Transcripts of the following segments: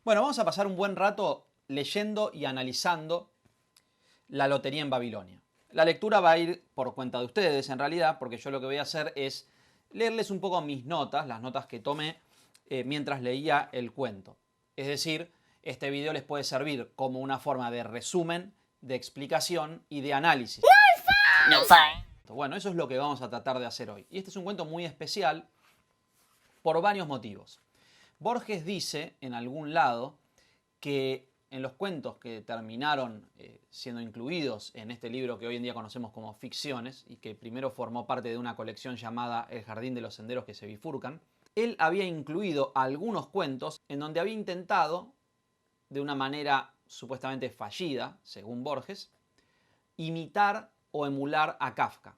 Bueno, vamos a pasar un buen rato leyendo y analizando La lotería en Babilonia. La lectura va a ir por cuenta de ustedes, en realidad, porque yo lo que voy a hacer es leerles un poco mis notas, las notas que tomé mientras leía el cuento. Es decir, este video les puede servir como una forma de resumen, de explicación y de análisis. No fun. Bueno, eso es lo que vamos a tratar de hacer hoy. Y este es un cuento muy especial por varios motivos. Borges dice en algún lado que en los cuentos que terminaron siendo incluidos en este libro que hoy en día conocemos como Ficciones y que primero formó parte de una colección llamada El jardín de los senderos que se bifurcan, él había incluido algunos cuentos en donde había intentado, de una manera supuestamente fallida, según Borges, imitar o emular a Kafka.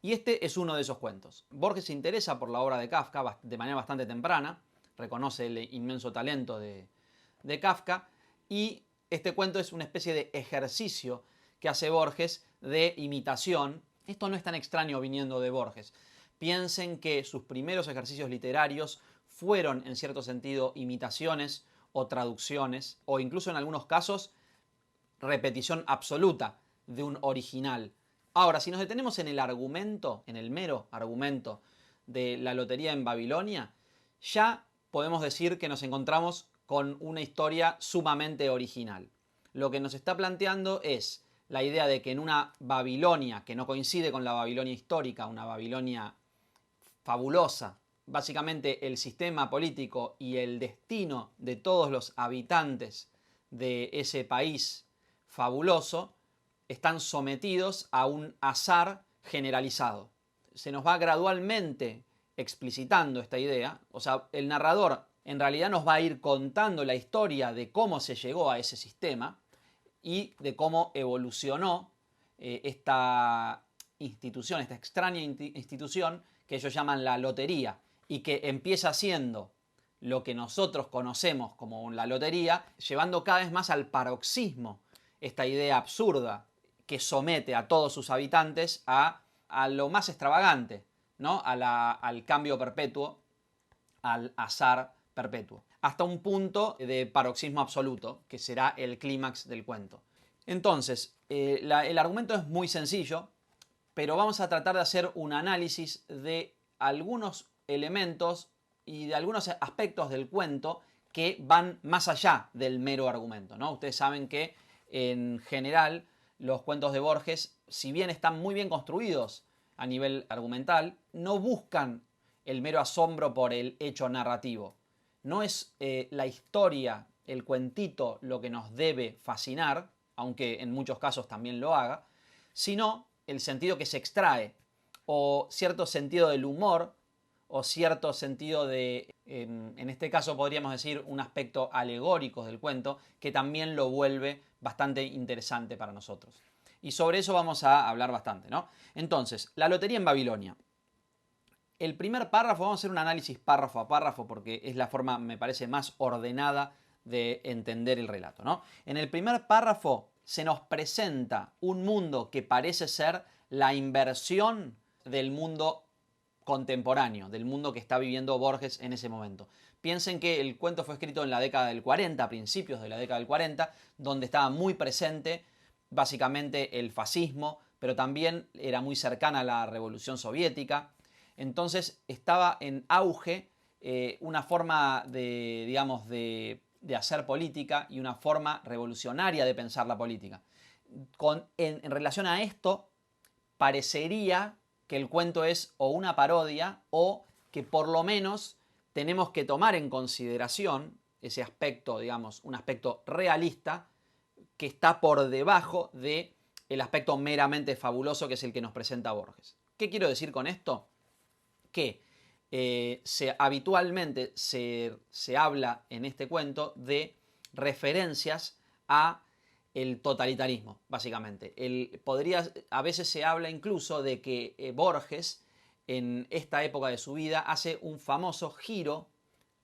Y este es uno de esos cuentos. Borges se interesa por la obra de Kafka de manera bastante temprana, reconoce el inmenso talento de Kafka, y este cuento es una especie de ejercicio que hace Borges de imitación. Esto no es tan extraño viniendo de Borges. Piensen que sus primeros ejercicios literarios fueron, en cierto sentido, imitaciones o traducciones, o incluso en algunos casos, repetición absoluta de un original. Ahora, si nos detenemos en el argumento, en el mero argumento de La lotería en Babilonia, ya podemos decir que nos encontramos con una historia sumamente original. Lo que nos está planteando es la idea de que en una Babilonia que no coincide con la Babilonia histórica, una Babilonia fabulosa, básicamente el sistema político y el destino de todos los habitantes de ese país fabuloso están sometidos a un azar generalizado. Se nos va gradualmente explicitando esta idea, o sea, el narrador en realidad nos va a ir contando la historia de cómo se llegó a ese sistema y de cómo evolucionó esta institución, esta extraña institución que ellos llaman la lotería y que empieza siendo lo que nosotros conocemos como la lotería, llevando cada vez más al paroxismo esta idea absurda que somete a todos sus habitantes a lo más extravagante, ¿no? Al cambio perpetuo, al azar perpetuo, hasta un punto de paroxismo absoluto, que será el clímax del cuento. Entonces, el argumento es muy sencillo, pero vamos a tratar de hacer un análisis de algunos elementos y de algunos aspectos del cuento que van más allá del mero argumento, ¿no? Ustedes saben que en general los cuentos de Borges, si bien están muy bien construidos a nivel argumental, no buscan el mero asombro por el hecho narrativo. No es la historia, el cuentito, lo que nos debe fascinar, aunque en muchos casos también lo haga, sino el sentido que se extrae, o cierto sentido del humor, o cierto sentido de, en este caso podríamos decir, un aspecto alegórico del cuento, que también lo vuelve bastante interesante para nosotros. Y sobre eso vamos a hablar bastante, ¿no? Entonces, la lotería en Babilonia. El primer párrafo, vamos a hacer un análisis párrafo a párrafo porque es la forma, me parece, más ordenada de entender el relato, ¿no? En el primer párrafo se nos presenta un mundo que parece ser la inversión del mundo contemporáneo, del mundo que está viviendo Borges en ese momento. Piensen que el cuento fue escrito en la década del 40, a principios de la década del 40, donde estaba muy presente básicamente el fascismo, pero también era muy cercana a la Revolución Soviética. Entonces estaba en auge una forma de, digamos, de hacer política y una forma revolucionaria de pensar la política. En relación a esto, parecería que el cuento es o una parodia o que por lo menos tenemos que tomar en consideración ese aspecto, digamos, un aspecto realista que está por debajo del aspecto meramente fabuloso que es el que nos presenta Borges. ¿Qué quiero decir con esto? Que habitualmente se habla en este cuento de referencias a el totalitarismo, básicamente. A veces se habla incluso de que Borges, en esta época de su vida, hace un famoso giro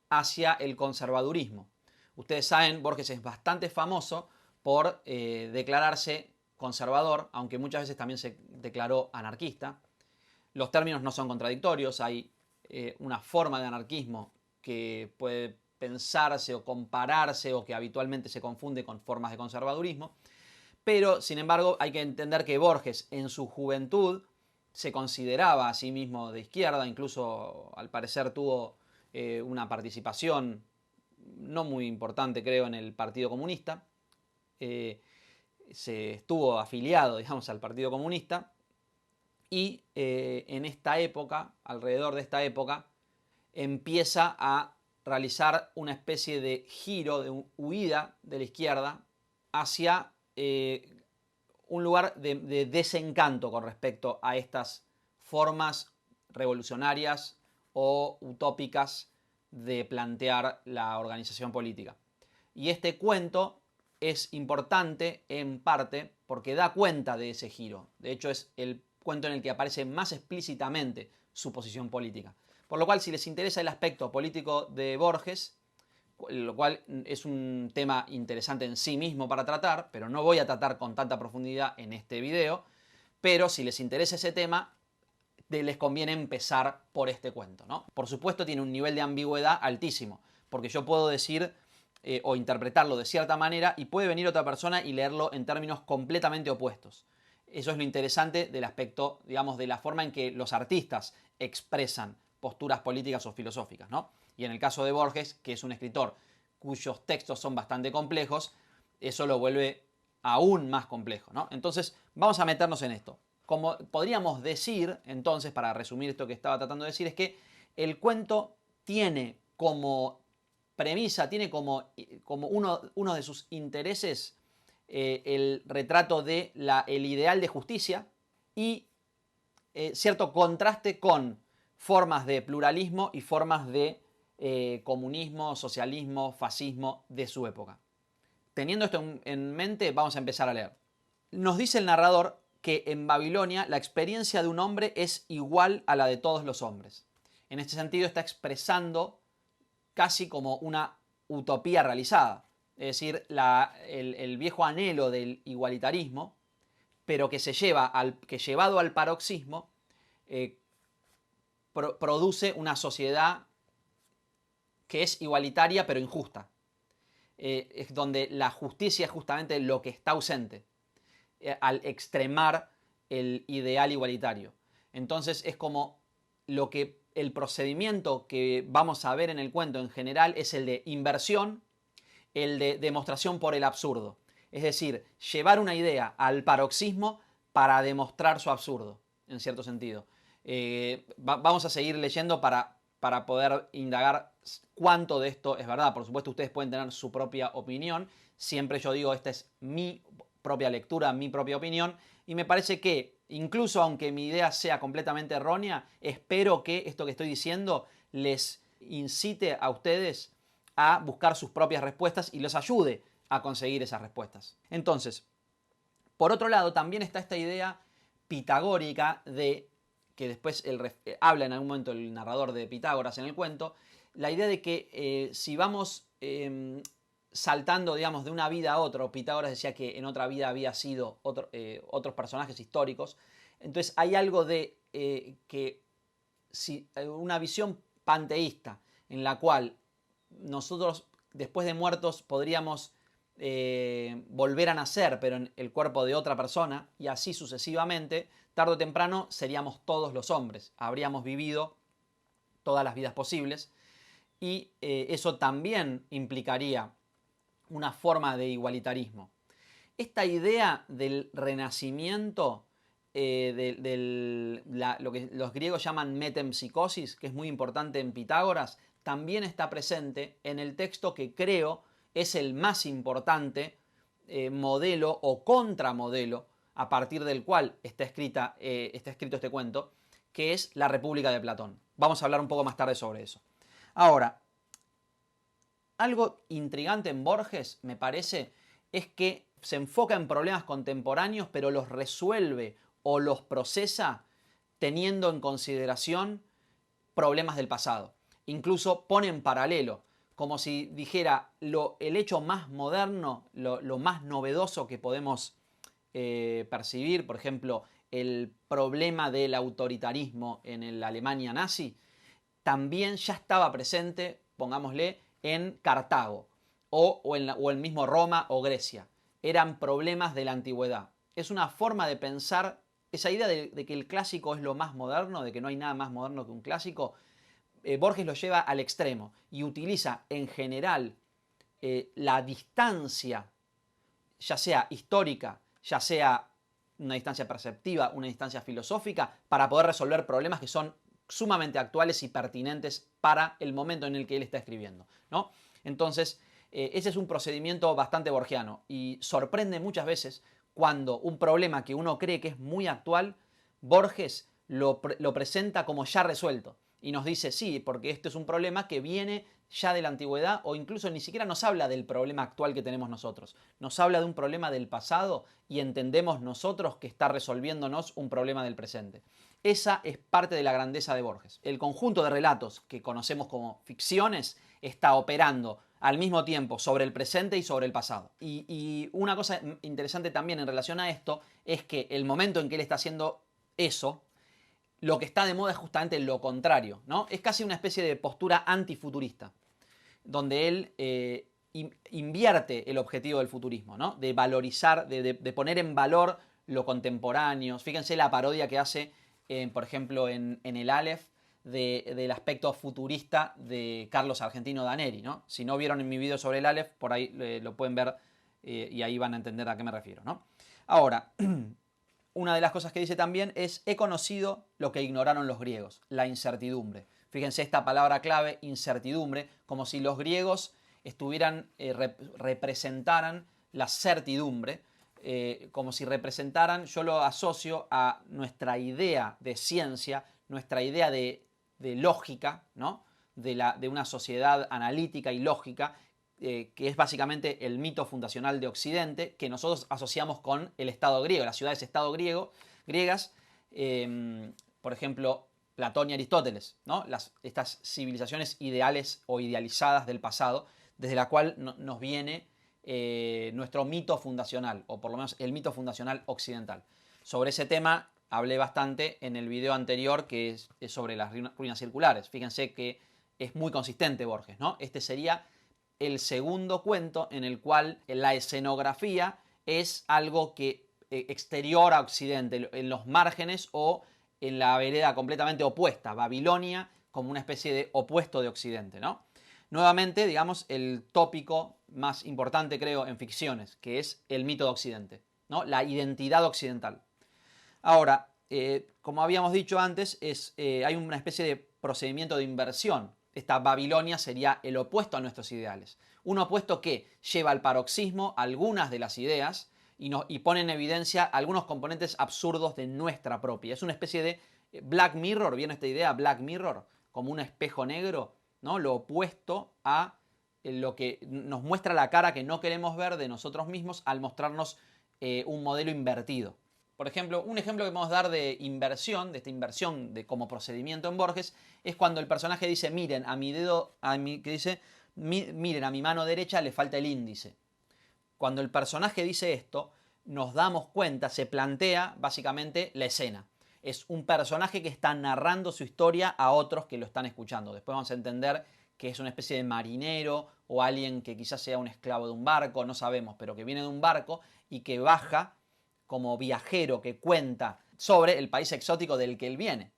hacia el conservadurismo. Ustedes saben, Borges es bastante famoso por declararse conservador, aunque muchas veces también se declaró anarquista. Los términos no son contradictorios, hay una forma de anarquismo que puede pensarse o compararse o que habitualmente se confunde con formas de conservadurismo. Pero, sin embargo, hay que entender que Borges en su juventud se consideraba a sí mismo de izquierda, incluso al parecer tuvo una participación no muy importante, creo, en el Partido Comunista. Se estuvo afiliado, digamos, al Partido Comunista. Y en esta época, alrededor de esta época, empieza a realizar una especie de giro, de huida de la izquierda hacia un lugar de desencanto con respecto a estas formas revolucionarias o utópicas de plantear la organización política. Y este cuento es importante en parte porque da cuenta de ese giro. De hecho, es el cuento en el que aparece más explícitamente su posición política. Por lo cual, si les interesa el aspecto político de Borges, lo cual es un tema interesante en sí mismo para tratar, pero no voy a tratar con tanta profundidad en este video, pero si les interesa ese tema, les conviene empezar por este cuento, ¿no? Por supuesto tiene un nivel de ambigüedad altísimo, porque yo puedo decir o interpretarlo de cierta manera y puede venir otra persona y leerlo en términos completamente opuestos. Eso es lo interesante del aspecto, digamos, de la forma en que los artistas expresan posturas políticas o filosóficas, ¿no? Y en el caso de Borges, que es un escritor cuyos textos son bastante complejos, eso lo vuelve aún más complejo, ¿no? Entonces, vamos a meternos en esto. Como podríamos decir, entonces, para resumir esto que estaba tratando de decir, es que el cuento tiene como premisa, tiene como uno de sus intereses el retrato de el ideal de justicia y cierto contraste con formas de pluralismo y formas de comunismo, socialismo, fascismo de su época. Teniendo esto en mente, vamos a empezar a leer. Nos dice el narrador que en Babilonia la experiencia de un hombre es igual a la de todos los hombres. En este sentido está expresando casi como una utopía realizada, es decir, el viejo anhelo del igualitarismo, pero que llevado al paroxismo produce una sociedad que es igualitaria pero injusta. Es donde la justicia es justamente lo que está ausente al extremar el ideal igualitario. Entonces es como el procedimiento que vamos a ver en el cuento en general es el de inversión, el de demostración por el absurdo. Es decir, llevar una idea al paroxismo para demostrar su absurdo, en cierto sentido. Vamos a seguir leyendo para poder indagar cuánto de esto es verdad. Por supuesto, ustedes pueden tener su propia opinión. Siempre yo digo, esta es mi propia lectura, mi propia opinión. Y me parece que, incluso aunque mi idea sea completamente errónea, espero que esto que estoy diciendo les incite a ustedes a buscar sus propias respuestas y los ayude a conseguir esas respuestas. Entonces, por otro lado, también está esta idea pitagórica de que después habla en algún momento el narrador de Pitágoras en el cuento, la idea de que si vamos saltando, digamos, de una vida a otra, Pitágoras decía que en otra vida había sido otros personajes históricos, entonces hay algo de que si una visión panteísta en la cual nosotros después de muertos podríamos volver a nacer, pero en el cuerpo de otra persona, y así sucesivamente, tarde o temprano seríamos todos los hombres, habríamos vivido todas las vidas posibles, y eso también implicaría una forma de igualitarismo. Esta idea del renacimiento, lo que los griegos llaman metempsicosis, que es muy importante en Pitágoras, también está presente en el texto que creo es el más importante modelo o contramodelo a partir del cual está escrito este cuento, que es la República de Platón. Vamos a hablar un poco más tarde sobre eso. Ahora, algo intrigante en Borges, me parece, es que se enfoca en problemas contemporáneos, pero los resuelve o los procesa teniendo en consideración problemas del pasado. Incluso pone en paralelo, como si dijera el hecho más moderno, lo más novedoso que podemos percibir, por ejemplo, el problema del autoritarismo en la Alemania nazi, también ya estaba presente, pongámosle, en Cartago o en mismo Roma o Grecia. Eran problemas de la antigüedad. Es una forma de pensar, esa idea de que el clásico es lo más moderno, de que no hay nada más moderno que un clásico. Borges lo lleva al extremo y utiliza en general la distancia, ya sea histórica, ya sea una distancia perceptiva, una distancia filosófica, para poder resolver problemas que son sumamente actuales y pertinentes para el momento en el que él está escribiendo, ¿no? Entonces, ese es un procedimiento bastante borgiano y sorprende muchas veces cuando un problema que uno cree que es muy actual, Borges lo presenta como ya resuelto y nos dice, sí, porque este es un problema que viene ya de la antigüedad, o incluso ni siquiera nos habla del problema actual que tenemos nosotros. Nos habla de un problema del pasado y entendemos nosotros que está resolviéndonos un problema del presente. Esa es parte de la grandeza de Borges. El conjunto de relatos que conocemos como ficciones está operando al mismo tiempo sobre el presente y sobre el pasado. Y una cosa interesante también en relación a esto es que el momento en que él está haciendo eso, lo que está de moda es justamente lo contrario, ¿no? Es casi una especie de postura antifuturista, donde él invierte el objetivo del futurismo, ¿no? De valorizar, de poner en valor lo contemporáneo. Fíjense la parodia que hace, por ejemplo, en el Aleph, del aspecto futurista de Carlos Argentino Daneri, ¿no? Si no vieron en mi video sobre el Aleph, por ahí lo pueden ver y ahí van a entender a qué me refiero, ¿no? Ahora, una de las cosas que dice también es: he conocido lo que ignoraron los griegos, la incertidumbre. Fíjense esta palabra clave, incertidumbre, como si los griegos representaran la certidumbre, como si representaran, yo lo asocio a nuestra idea de ciencia, nuestra idea de lógica, ¿no? de una sociedad analítica y lógica, que es básicamente el mito fundacional de Occidente, que nosotros asociamos con el Estado griego, las ciudades-estado griegas, por ejemplo, Platón y Aristóteles, ¿no? Estas civilizaciones ideales o idealizadas del pasado, desde la cual nos viene nuestro mito fundacional, o por lo menos el mito fundacional occidental. Sobre ese tema hablé bastante en el video anterior, que es sobre las ruinas circulares. Fíjense que es muy consistente Borges, ¿no? Este sería el segundo cuento en el cual la escenografía es algo que exterior a Occidente, en los márgenes o en la vereda completamente opuesta, Babilonia como una especie de opuesto de Occidente, ¿no? Nuevamente, digamos, el tópico más importante, creo, en ficciones, que es el mito de Occidente, ¿no? La identidad occidental. Ahora, como habíamos dicho antes, hay una especie de procedimiento de inversión. Esta Babilonia sería el opuesto a nuestros ideales. Un opuesto que lleva al paroxismo algunas de las ideas y pone en evidencia algunos componentes absurdos de nuestra propia. Es una especie de Black Mirror, ¿viene esta idea? Black Mirror, como un espejo negro, ¿no? Lo opuesto a lo que nos muestra la cara que no queremos ver de nosotros mismos al mostrarnos un modelo invertido. Por ejemplo, un ejemplo que podemos dar de inversión, de esta inversión como procedimiento en Borges, es cuando el personaje dice: miren, a mi dedo, miren, a mi mano derecha le falta el índice. Cuando el personaje dice esto, nos damos cuenta, se plantea básicamente la escena. Es un personaje que está narrando su historia a otros que lo están escuchando. Después vamos a entender que es una especie de marinero o alguien que quizás sea un esclavo de un barco, no sabemos, pero que viene de un barco y que baja como viajero, que cuenta sobre el país exótico del que él viene.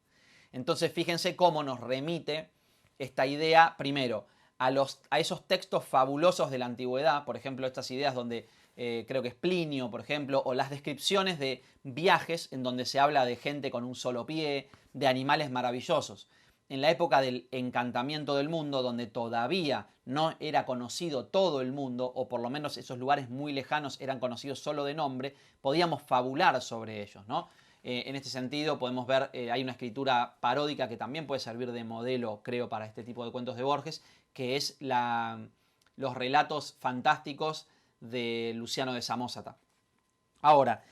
Entonces fíjense cómo nos remite esta idea, primero, a esos textos fabulosos de la antigüedad, por ejemplo, estas ideas donde creo que es Plinio, por ejemplo, o las descripciones de viajes en donde se habla de gente con un solo pie, de animales maravillosos. En la época del encantamiento del mundo, donde todavía no era conocido todo el mundo, o por lo menos esos lugares muy lejanos eran conocidos solo de nombre, podíamos fabular sobre ellos, ¿no? En este sentido podemos ver, hay una escritura paródica que también puede servir de modelo, creo, para este tipo de cuentos de Borges, que es los relatos fantásticos de Luciano de Samosata. Ahora,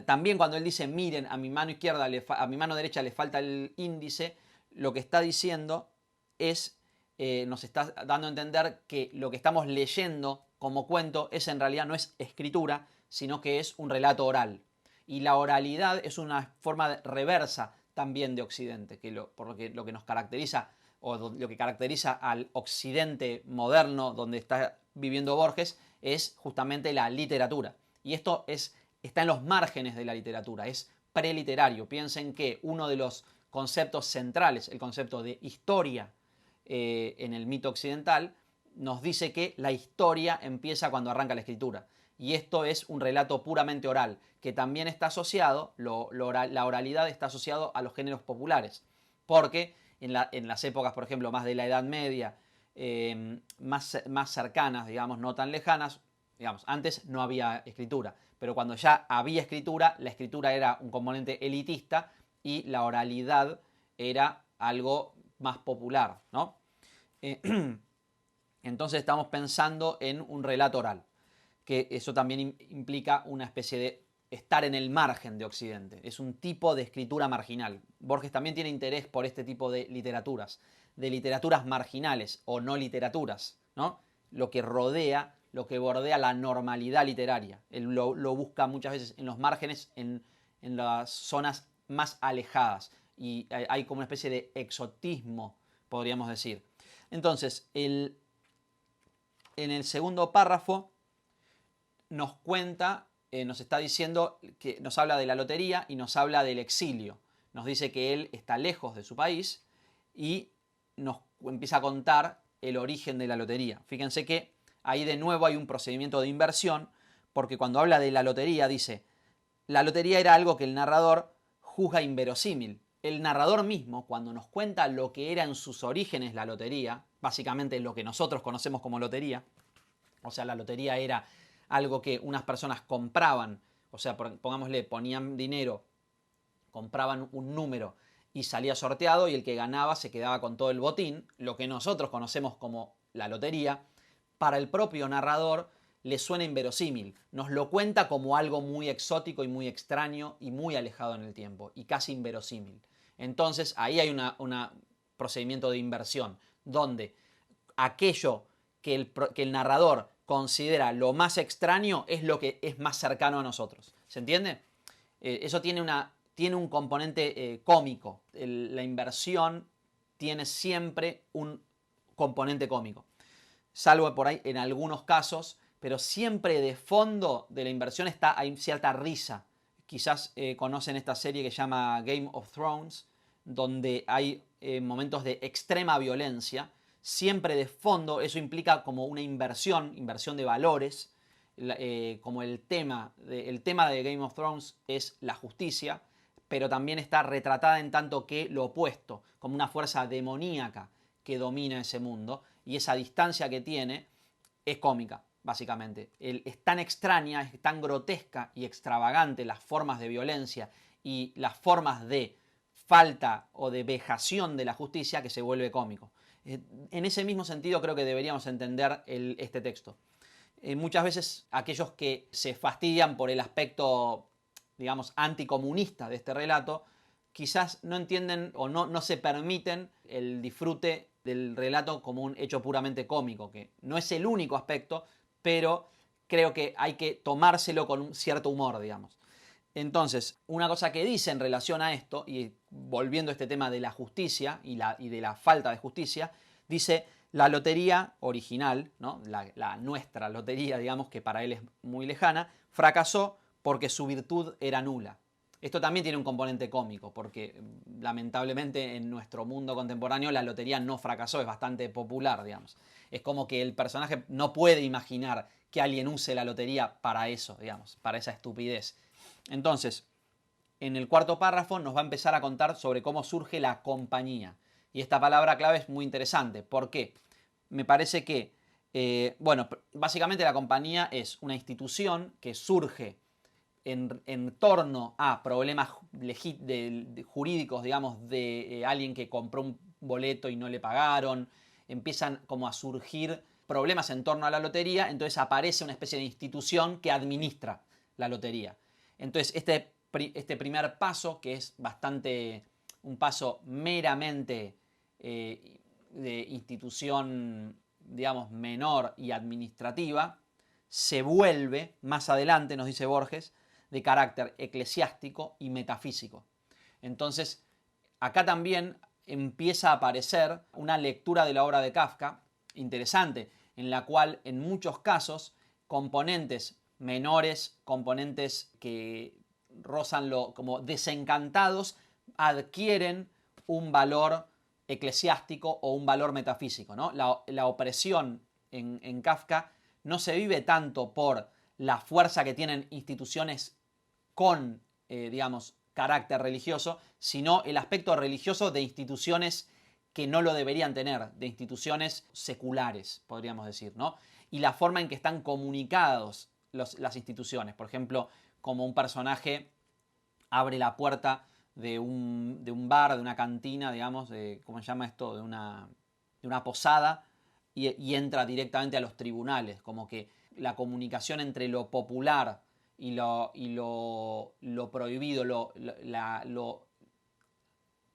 también cuando él dice: miren, a mi mano izquierda, a mi mano derecha le falta el índice, lo que está diciendo es, nos está dando a entender que lo que estamos leyendo como cuento en realidad no es escritura, sino que es un relato oral. Y la oralidad es una forma reversa también de Occidente, por lo que nos caracteriza o lo que caracteriza al occidente moderno donde está viviendo Borges, es justamente la literatura. Y esto está en los márgenes de la literatura, es preliterario. Piensen que uno de los conceptos centrales, el concepto de historia en el mito occidental, nos dice que la historia empieza cuando arranca la escritura. Y esto es un relato puramente oral, que también está asociado, la oralidad está asociado a los géneros populares. Porque en las épocas, por ejemplo, más de la Edad Media, más cercanas, digamos, no tan lejanas, digamos, antes no había escritura, pero cuando ya había escritura, la escritura era un componente elitista y la oralidad era algo más popular, ¿no? Entonces estamos pensando en un relato oral, que eso también implica una especie de estar en el margen de Occidente. Es un tipo de escritura marginal. Borges también tiene interés por este tipo de literaturas marginales o no literaturas, ¿no? Lo que rodea, lo que bordea la normalidad literaria. Él lo busca muchas veces en los márgenes, en las zonas más alejadas. Y hay como una especie de exotismo, podríamos decir. Entonces, en el segundo párrafo nos cuenta, nos está diciendo que nos habla de la lotería y nos habla del exilio. Nos dice que él está lejos de su país y nos empieza a contar el origen de la lotería. Fíjense que ahí de nuevo hay un procedimiento de inversión, porque cuando habla de la lotería dice, la lotería era algo que el narrador juzga inverosímil. El narrador mismo, cuando nos cuenta lo que era en sus orígenes la lotería, básicamente lo que nosotros conocemos como lotería, o sea, la lotería era algo que unas personas compraban, o sea, pongámosle, ponían dinero, compraban un número y salía sorteado y el que ganaba se quedaba con todo el botín, lo que nosotros conocemos como la lotería, para el propio narrador le suena inverosímil, nos lo cuenta como algo muy exótico y muy extraño y muy alejado en el tiempo y casi inverosímil. Entonces ahí hay un procedimiento de inversión, donde aquello que el narrador considera lo más extraño es lo que es más cercano a nosotros. ¿Se entiende? Eso tiene un componente cómico. La inversión tiene siempre un componente cómico. Salvo por ahí en algunos casos, pero siempre de fondo de la inversión hay cierta risa. Quizás conocen esta serie que se llama Game of Thrones, donde hay momentos de extrema violencia. Siempre de fondo eso implica como una inversión de valores, como el tema de Game of Thrones es la justicia, pero también está retratada en tanto que lo opuesto, como una fuerza demoníaca que domina ese mundo, y esa distancia que tiene es cómica, básicamente. Es tan extraña, es tan grotesca y extravagante las formas de violencia y las formas de falta o de vejación de la justicia que se vuelve cómico. En ese mismo sentido creo que deberíamos entender este texto. Muchas veces aquellos que se fastidian por el aspecto, digamos, anticomunista de este relato, quizás no entienden o no se permiten el disfrute del relato como un hecho puramente cómico, que no es el único aspecto, pero creo que hay que tomárselo con un cierto humor, digamos. Entonces, una cosa que dice en relación a esto, y volviendo a este tema de la justicia y de la falta de justicia, dice, la lotería original, ¿no? la nuestra lotería, digamos, que para él es muy lejana, fracasó porque su virtud era nula. Esto también tiene un componente cómico, porque lamentablemente en nuestro mundo contemporáneo la lotería no fracasó, es bastante popular, digamos. Es como que el personaje no puede imaginar que alguien use la lotería para eso, digamos, para esa estupidez. Entonces, en el cuarto párrafo nos va a empezar a contar sobre cómo surge la compañía. Y esta palabra clave es muy interesante. ¿Por qué? Me parece que, bueno, básicamente la compañía es una institución que surge en torno a problemas jurídicos, digamos, de alguien que compró un boleto y no le pagaron. Empiezan como a surgir problemas en torno a la lotería, entonces aparece una especie de institución que administra la lotería. Entonces este primer paso, que es un paso meramente de institución, digamos, menor y administrativa, se vuelve, más adelante, nos dice Borges, de carácter eclesiástico y metafísico. Entonces, acá también empieza a aparecer una lectura de la obra de Kafka interesante, en la cual en muchos casos componentes menores, componentes que rozan lo como desencantados, adquieren un valor eclesiástico o un valor metafísico, ¿no? La opresión en Kafka no se vive tanto por la fuerza que tienen instituciones con, digamos, carácter religioso, sino el aspecto religioso de instituciones que no lo deberían tener, de instituciones seculares, podríamos decir, ¿no? Y la forma en que están comunicados las instituciones. Por ejemplo, como un personaje abre la puerta de un bar, de una cantina, digamos, ¿cómo se llama esto? De una posada, y entra directamente a los tribunales. Como que la comunicación entre lo popular y lo prohibido,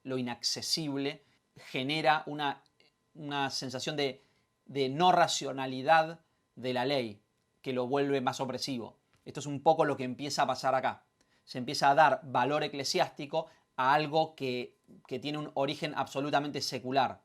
lo inaccesible, genera una sensación de no racionalidad de la ley, que lo vuelve más opresivo. Esto es un poco lo que empieza a pasar acá. Se empieza a dar valor eclesiástico a algo que tiene un origen absolutamente secular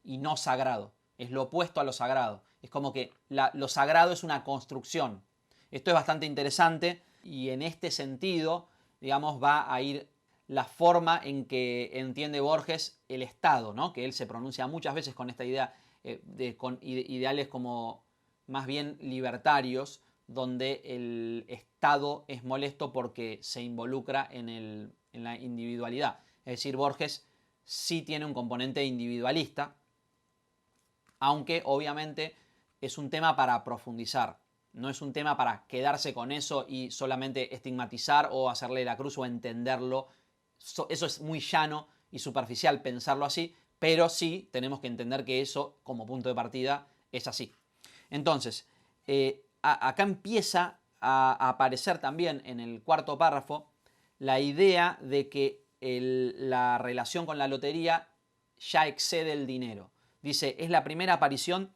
y no sagrado. Es lo opuesto a lo sagrado. Es como que lo sagrado es una construcción. Esto es bastante interesante y en este sentido, digamos, va a ir la forma en que entiende Borges el Estado, ¿no? Que él se pronuncia muchas veces con esta idea, con ideales como más bien libertarios, donde el Estado es molesto porque se involucra en la individualidad. Es decir, Borges sí tiene un componente individualista, aunque obviamente es un tema para profundizar. No es un tema para quedarse con eso y solamente estigmatizar o hacerle la cruz o entenderlo. Eso es muy llano y superficial pensarlo así, pero sí tenemos que entender que eso, como punto de partida, es así. Entonces, acá empieza a aparecer también en el cuarto párrafo la idea de que la relación con la lotería ya excede el dinero. Dice, es la primera aparición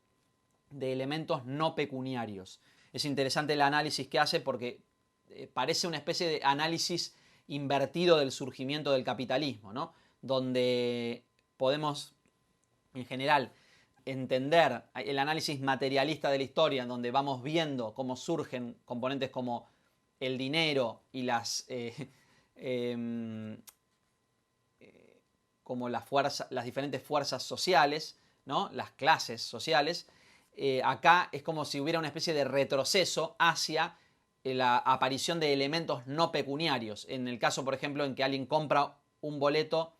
de elementos no pecuniarios. Es interesante el análisis que hace porque parece una especie de análisis invertido del surgimiento del capitalismo, ¿no? Donde podemos, en general, entender el análisis materialista de la historia, en donde vamos viendo cómo surgen componentes como el dinero y como las diferentes fuerzas sociales, ¿no? Las clases sociales. Acá es como si hubiera una especie de retroceso hacia la aparición de elementos no pecuniarios. En el caso, por ejemplo, en que alguien compra un boleto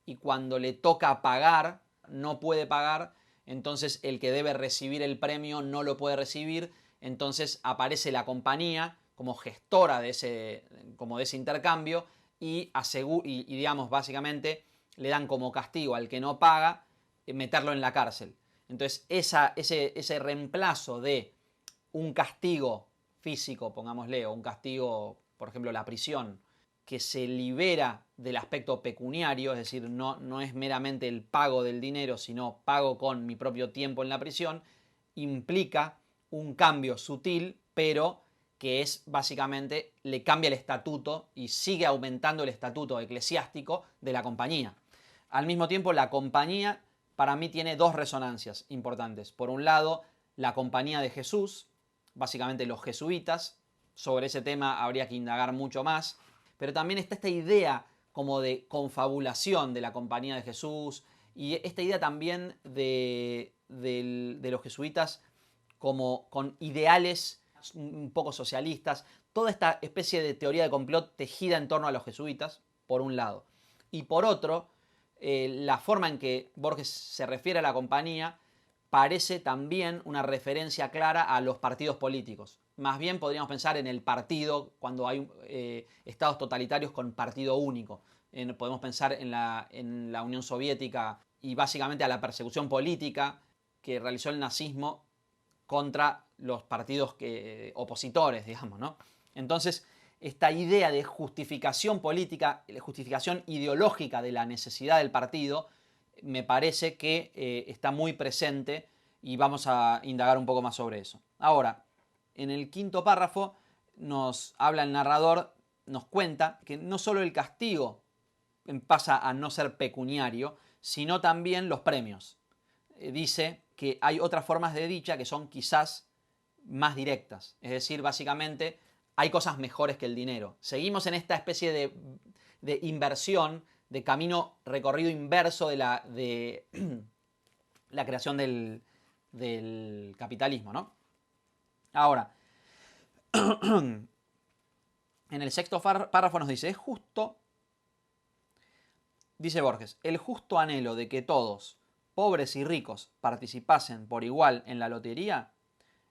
y cuando le toca pagar, no puede pagar, entonces el que debe recibir el premio no lo puede recibir, entonces aparece la compañía como gestora de ese intercambio y digamos, básicamente le dan como castigo al que no paga meterlo en la cárcel. Entonces ese reemplazo de un castigo físico, pongámosle, o un castigo, por ejemplo, la prisión, que se libera del aspecto pecuniario, es decir, no es meramente el pago del dinero, sino pago con mi propio tiempo en la prisión, implica un cambio sutil, pero que es básicamente, le cambia el estatuto y sigue aumentando el estatuto eclesiástico de la compañía. Al mismo tiempo, la compañía para mí tiene dos resonancias importantes. Por un lado, la compañía de Jesús, básicamente los jesuitas. Sobre ese tema habría que indagar mucho más. Pero también está esta idea como de confabulación de la compañía de Jesús y esta idea también de los jesuitas como con ideales un poco socialistas. Toda esta especie de teoría de complot tejida en torno a los jesuitas, por un lado. Y por otro, la forma en que Borges se refiere a la compañía parece también una referencia clara a los partidos políticos. Más bien podríamos pensar en el partido cuando hay estados totalitarios con partido único. Podemos pensar en la Unión Soviética y básicamente a la persecución política que realizó el nazismo contra los partidos opositores, digamos, ¿no? Entonces, esta idea de justificación política, justificación ideológica de la necesidad del partido, me parece que está muy presente y vamos a indagar un poco más sobre eso. Ahora, en el quinto párrafo nos habla el narrador, nos cuenta que no solo el castigo pasa a no ser pecuniario, sino también los premios. Dice que hay otras formas de dicha que son quizás más directas. Es decir, básicamente hay cosas mejores que el dinero. Seguimos en esta especie de inversión, de camino recorrido inverso de la creación del capitalismo, ¿no? Ahora, en el sexto párrafo nos dice, es justo, dice Borges, el justo anhelo de que todos, pobres y ricos, participasen por igual en la lotería,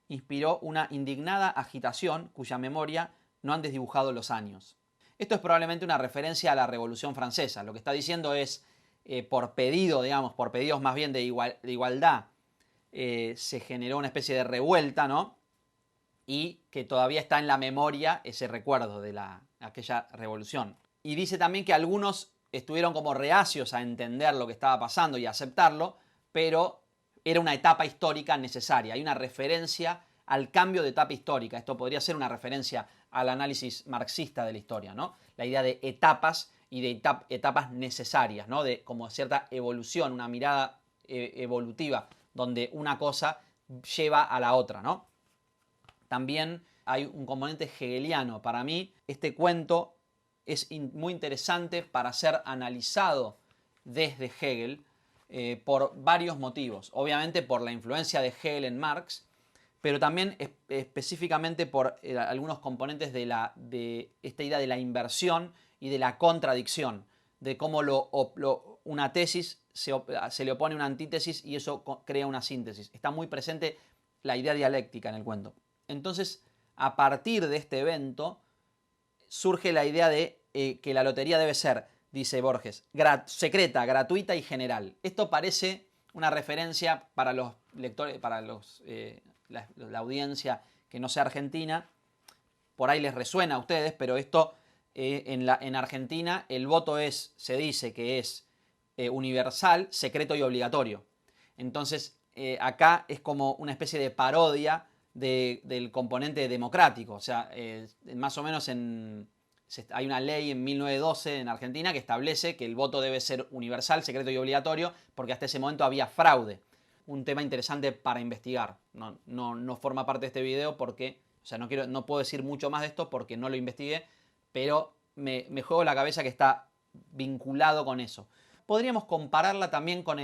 inspiró una indignada agitación cuya memoria no han desdibujado los años. Esto es probablemente una referencia a la Revolución Francesa. Lo que está diciendo es, por pedido, digamos, por pedidos más bien de igualdad, se generó una especie de revuelta, ¿no? Y que todavía está en la memoria ese recuerdo de aquella revolución. Y dice también que algunos estuvieron como reacios a entender lo que estaba pasando y a aceptarlo, pero era una etapa histórica necesaria. Hay una referencia al cambio de etapa histórica. Esto podría ser una referencia al análisis marxista de la historia, ¿no? La idea de etapas y de etapas necesarias, ¿no? De como cierta evolución, una mirada evolutiva, donde una cosa lleva a la otra, ¿no? También hay un componente hegeliano. Para mí, este cuento es muy interesante para ser analizado desde Hegel por varios motivos. Obviamente por la influencia de Hegel en Marx, pero también específicamente por algunos componentes de esta idea de la inversión y de la contradicción, de cómo una tesis se le opone una antítesis y eso crea una síntesis. Está muy presente la idea dialéctica en el cuento. Entonces, a partir de este evento, surge la idea de que la lotería debe ser, dice Borges, secreta, gratuita y general. Esto parece una referencia para los lectores, para la audiencia que no sea argentina. Por ahí les resuena a ustedes, pero esto en Argentina el voto se dice que es universal, secreto y obligatorio. Entonces, acá es como una especie de parodia del componente democrático. O sea, más o menos hay una ley en 1912 en Argentina que establece que el voto debe ser universal, secreto y obligatorio, porque hasta ese momento había fraude. Un tema interesante para investigar. No forma parte de este video porque, o sea, no puedo decir mucho más de esto porque no lo investigué, pero me juego la cabeza que está vinculado con eso. Podríamos compararla también con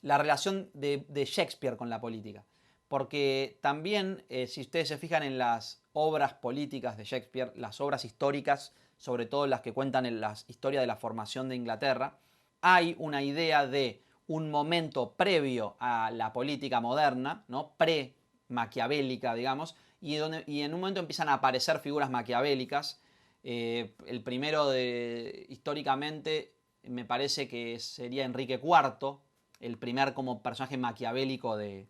la relación de Shakespeare con la política. Porque también, si ustedes se fijan en las obras políticas de Shakespeare, las obras históricas, sobre todo las que cuentan en la historia de la formación de Inglaterra, hay una idea de un momento previo a la política moderna, ¿no? Pre-maquiavélica, digamos, y en un momento empiezan a aparecer figuras maquiavélicas. El primero históricamente me parece que sería Enrique IV, el primer como personaje maquiavélico de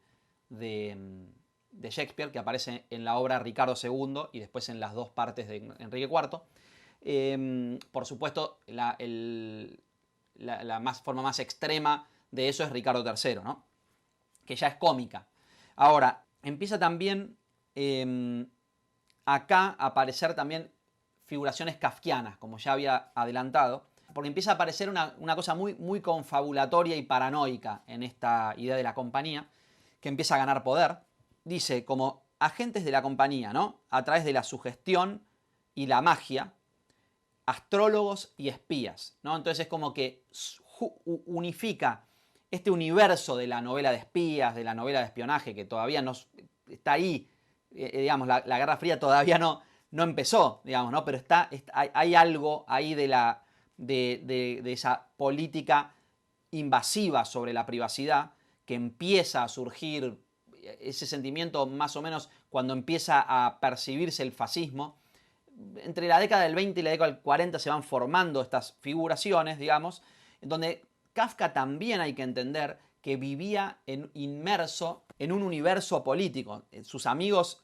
Shakespeare, que aparece en la obra Ricardo II y después en las dos partes de Enrique IV. Por supuesto, la forma más extrema de eso es Ricardo III, ¿no? Que ya es cómica. Ahora, empieza también acá a aparecer también figuraciones kafkianas, como ya había adelantado, porque empieza a aparecer una cosa muy, muy confabulatoria y paranoica en esta idea de la compañía, que empieza a ganar poder. Dice, como agentes de la compañía, ¿no? A través de la sugestión y la magia, astrólogos y espías, ¿no? Entonces es como que unifica este universo de la novela de espías, de la novela de espionaje, que todavía no está ahí, digamos, la Guerra Fría todavía no empezó, digamos, ¿no? Pero hay algo ahí de esa política invasiva sobre la privacidad que empieza a surgir, ese sentimiento más o menos cuando empieza a percibirse el fascismo. Entre la década del 20 y la década del 40 se van formando estas figuraciones, digamos, en donde Kafka también hay que entender que vivía inmerso en un universo político. Sus amigos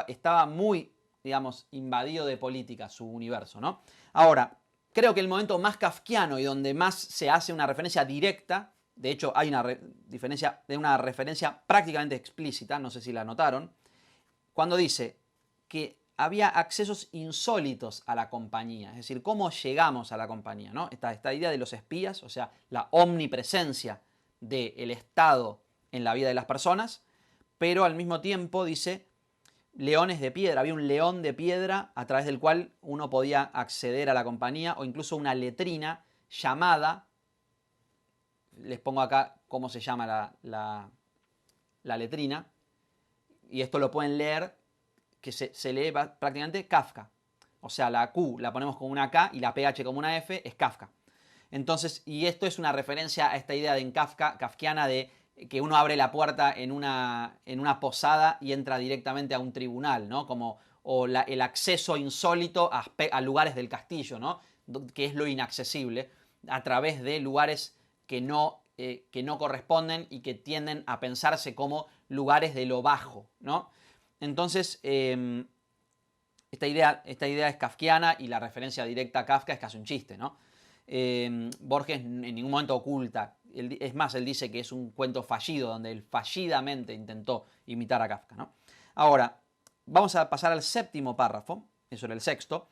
estaba muy, digamos, invadido de política su universo, ¿no? Ahora, creo que el momento más kafkiano y donde más se hace una referencia directa, de hecho hay una referencia prácticamente explícita, no sé si la notaron, cuando dice que había accesos insólitos a la compañía, es decir, cómo llegamos a la compañía, ¿no? Esta idea de los espías, o sea, la omnipresencia del Estado en la vida de las personas, pero al mismo tiempo dice leones de piedra, había un león de piedra a través del cual uno podía acceder a la compañía, o incluso una letrina llamada, les pongo acá cómo se llama la letrina, y esto lo pueden leer, que se lee prácticamente Kafka. O sea, la Q la ponemos como una K y la PH como una F, es Kafka. Entonces, y esto es una referencia a esta idea de en Kafka, kafkiana, de que uno abre la puerta en una posada y entra directamente a un tribunal, ¿no? Como, o el acceso insólito a lugares del castillo, ¿no? Que es lo inaccesible, a través de lugares que no corresponden y que tienden a pensarse como lugares de lo bajo, ¿no? Entonces, esta idea es kafkiana y la referencia directa a Kafka es casi un chiste, ¿no? Borges en ningún momento oculta, es más, él dice que es un cuento fallido, donde él fallidamente intentó imitar a Kafka, ¿no? Ahora, vamos a pasar al séptimo párrafo, eso era el sexto,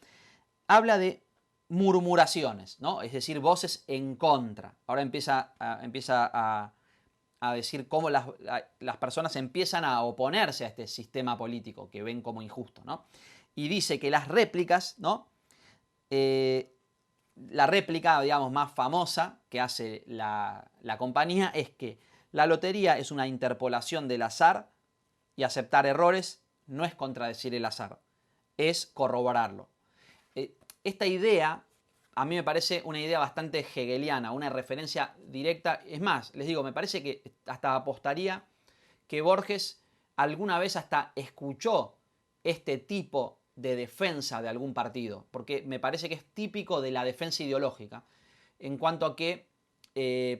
habla de murmuraciones, ¿no? Es decir, voces en contra. Ahora empieza a decir cómo las personas empiezan a oponerse a este sistema político que ven como injusto, ¿no? Y dice que las réplicas, ¿no? La réplica, digamos, más famosa que hace la compañía es que la lotería es una interpolación del azar y aceptar errores no es contradecir el azar, es corroborarlo. Esta idea a mí me parece una idea bastante hegeliana, una referencia directa. Es más, les digo, me parece que hasta apostaría que Borges alguna vez hasta escuchó este tipo de defensa de algún partido, porque me parece que es típico de la defensa ideológica, en cuanto a que,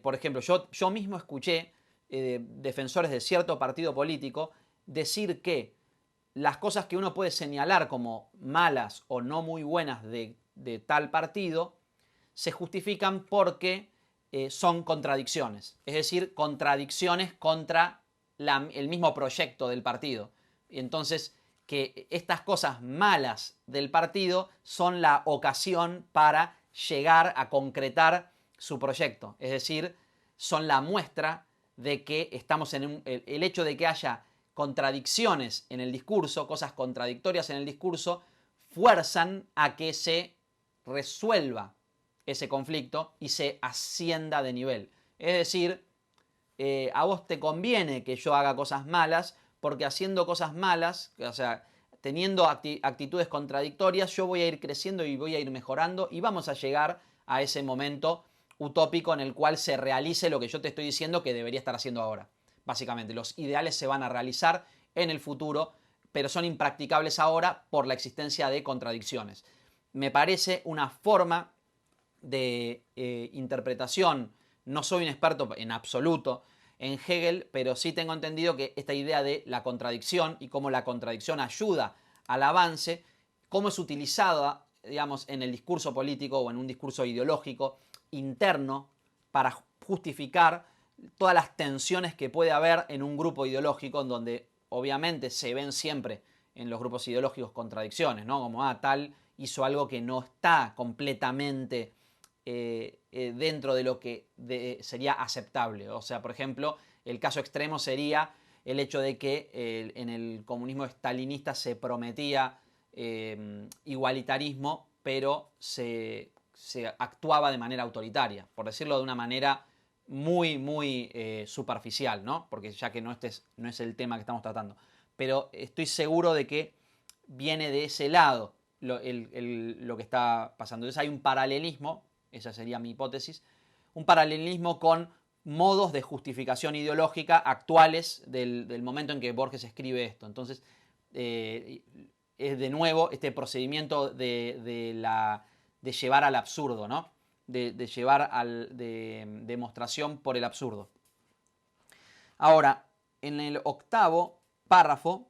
por ejemplo, yo mismo escuché defensores de cierto partido político decir que las cosas que uno puede señalar como malas o no muy buenas de tal partido se justifican porque son contradicciones, es decir, contradicciones contra el mismo proyecto del partido. Y entonces, que estas cosas malas del partido son la ocasión para llegar a concretar su proyecto, es decir, son la muestra de que estamos en el hecho de que haya contradicciones en el discurso, cosas contradictorias en el discurso, fuerzan a que se resuelva ese conflicto y se ascienda de nivel. Es decir, a vos te conviene que yo haga cosas malas, porque haciendo cosas malas, o sea, teniendo actitudes contradictorias, yo voy a ir creciendo y voy a ir mejorando y vamos a llegar a ese momento utópico en el cual se realice lo que yo te estoy diciendo que debería estar haciendo ahora. Básicamente, los ideales se van a realizar en el futuro, pero son impracticables ahora por la existencia de contradicciones. Me parece una forma de interpretación, no soy un experto en absoluto en Hegel, pero sí tengo entendido que esta idea de la contradicción y cómo la contradicción ayuda al avance, cómo es utilizada, digamos, en el discurso político o en un discurso ideológico interno para justificar todas las tensiones que puede haber en un grupo ideológico, en donde obviamente se ven siempre en los grupos ideológicos contradicciones, ¿no? Como, tal hizo algo que no está completamente dentro de lo que sería aceptable. O sea, por ejemplo, el caso extremo sería el hecho de que en el comunismo estalinista se prometía igualitarismo, pero se actuaba de manera autoritaria, por decirlo de una manera muy superficial, ¿no? Porque ya que no es el tema que estamos tratando. Pero estoy seguro de que viene de ese lado lo que está pasando. Entonces hay un paralelismo, esa sería mi hipótesis, un paralelismo con modos de justificación ideológica actuales del momento en que Borges escribe esto. Entonces, es de nuevo este procedimiento de llevar al absurdo, ¿no? De llevar de demostración por el absurdo. Ahora, en el octavo párrafo,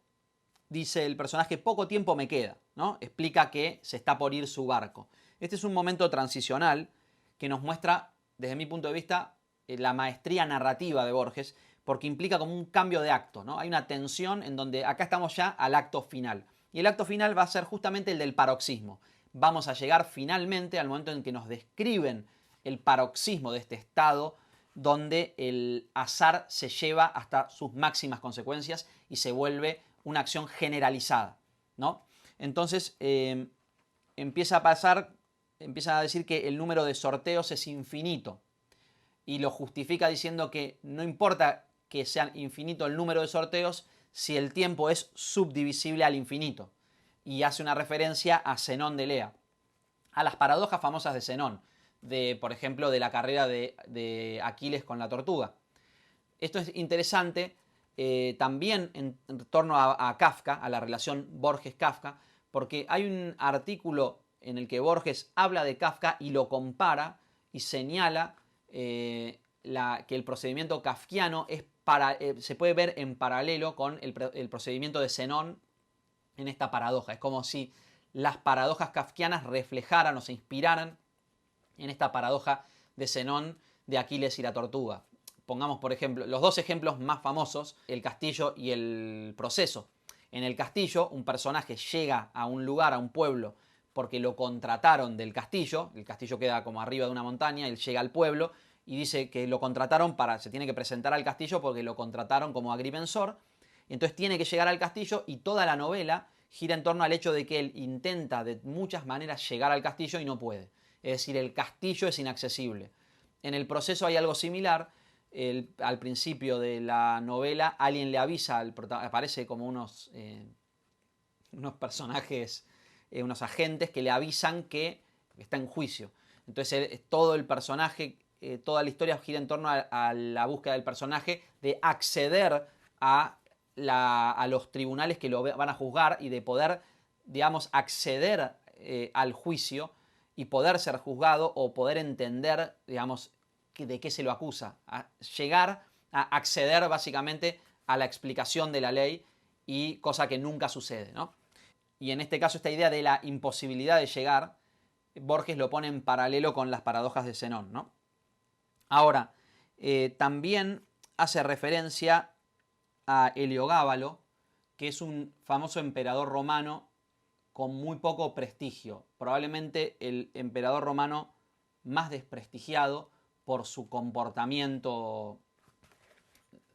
dice el personaje, poco tiempo me queda, ¿no? Explica que se está por ir su barco. Este es un momento transicional que nos muestra, desde mi punto de vista, la maestría narrativa de Borges, porque implica como un cambio de acto, ¿no? Hay una tensión en donde acá estamos ya al acto final. Y el acto final va a ser justamente el del paroxismo. Vamos a llegar finalmente al momento en que nos describen el paroxismo de este estado donde el azar se lleva hasta sus máximas consecuencias y se vuelve una acción generalizada, ¿no? Entonces empieza a decir que el número de sorteos es infinito y lo justifica diciendo que no importa que sea infinito el número de sorteos si el tiempo es subdivisible al infinito. Y hace una referencia a Zenón de Elea, a las paradojas famosas de Zenón, por ejemplo, de la carrera de Aquiles con la tortuga. Esto es interesante también en torno a Kafka, a la relación Borges-Kafka, porque hay un artículo en el que Borges habla de Kafka y lo compara y señala que el procedimiento kafkiano se puede ver en paralelo con el procedimiento de Zenón en esta paradoja. Es como si las paradojas kafkianas reflejaran o se inspiraran en esta paradoja de Zenón de Aquiles y la tortuga. Pongamos, por ejemplo, los dos ejemplos más famosos, el castillo y el proceso. En el castillo, un personaje llega a un lugar, a un pueblo, porque lo contrataron del castillo. El castillo queda como arriba de una montaña, él llega al pueblo y dice que lo contrataron se tiene que presentar al castillo porque lo contrataron como agrimensor. Entonces tiene que llegar al castillo y toda la novela gira en torno al hecho de que él intenta de muchas maneras llegar al castillo y no puede. Es decir, el castillo es inaccesible. En el proceso hay algo similar. Al principio de la novela alguien le avisa, aparece como unos personajes, unos agentes que le avisan que está en juicio. Entonces todo el personaje, toda la historia gira en torno a la búsqueda del personaje de acceder a los tribunales que lo van a juzgar y de poder, digamos, acceder al juicio y poder ser juzgado o poder entender, digamos, de qué se lo acusa. Llegar a acceder básicamente a la explicación de la ley, y cosa que nunca sucede, ¿no? Y en este caso esta idea de la imposibilidad de llegar, Borges lo pone en paralelo con las paradojas de Zenón, ¿no? Ahora, también hace referencia a Heliogábalo, que es un famoso emperador romano con muy poco prestigio, probablemente el emperador romano más desprestigiado por su comportamiento,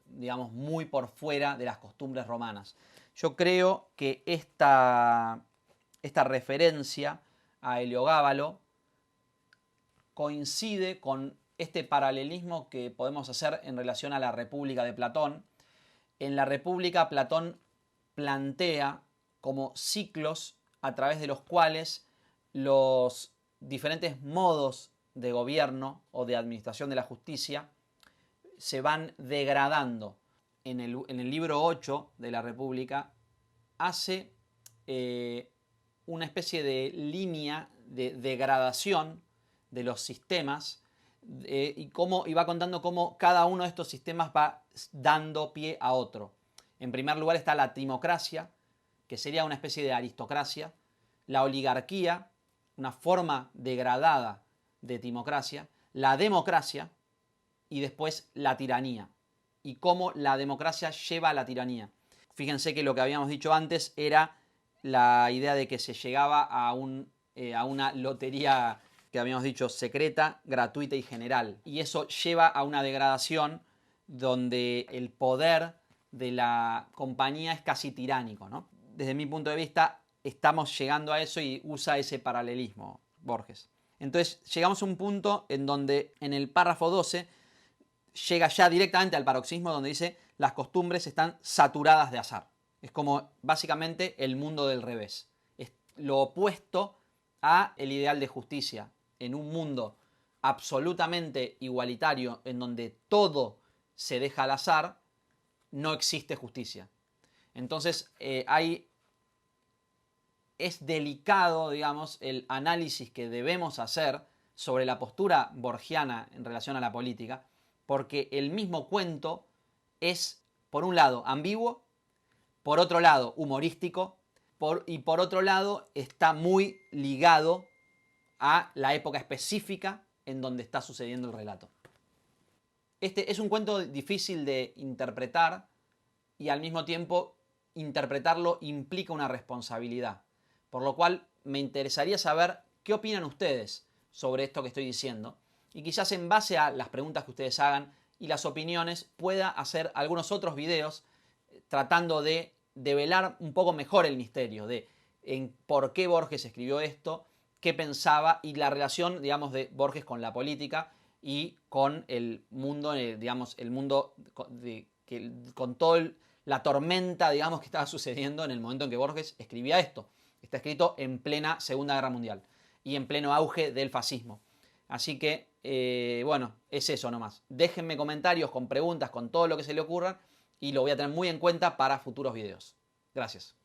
digamos, muy por fuera de las costumbres romanas. Yo creo que esta referencia a Heliogábalo coincide con este paralelismo que podemos hacer en relación a la República de Platón. En la República, Platón plantea como ciclos a través de los cuales los diferentes modos de gobierno o de administración de la justicia se van degradando. En el libro 8 de la República hace una especie de línea de degradación de los sistemas y va contando cómo cada uno de estos sistemas va dando pie a otro. En primer lugar está la timocracia, que sería una especie de aristocracia, la oligarquía, una forma degradada de timocracia, la democracia y después la tiranía. Y cómo la democracia lleva a la tiranía. Fíjense que lo que habíamos dicho antes era la idea de que se llegaba a una lotería que habíamos dicho secreta, gratuita y general. Y eso lleva a una degradación donde el poder de la compañía es casi tiránico, ¿no? Desde mi punto de vista, estamos llegando a eso y usa ese paralelismo Borges. Entonces, llegamos a un punto en donde en el párrafo 12 llega ya directamente al paroxismo donde dice las costumbres están saturadas de azar. Es como básicamente el mundo del revés. Es lo opuesto a el ideal de justicia. En un mundo absolutamente igualitario en donde todo se deja al azar, no existe justicia. Entonces es delicado, digamos, el análisis que debemos hacer sobre la postura borgiana en relación a la política, porque el mismo cuento es, por un lado, ambiguo, por otro lado, humorístico, y por otro lado, está muy ligado a la época específica en donde está sucediendo el relato. Este es un cuento difícil de interpretar y al mismo tiempo interpretarlo implica una responsabilidad. Por lo cual me interesaría saber qué opinan ustedes sobre esto que estoy diciendo. Y quizás en base a las preguntas que ustedes hagan y las opiniones pueda hacer algunos otros videos tratando de develar un poco mejor el misterio de por qué Borges escribió esto, qué pensaba y la relación, digamos, de Borges con la política y con el mundo, digamos, el mundo con toda la tormenta, digamos, que estaba sucediendo en el momento en que Borges escribía esto. Está escrito en plena Segunda Guerra Mundial y en pleno auge del fascismo. Así que, bueno, es eso nomás. Déjenme comentarios con preguntas, con todo lo que se le ocurra y lo voy a tener muy en cuenta para futuros videos. Gracias.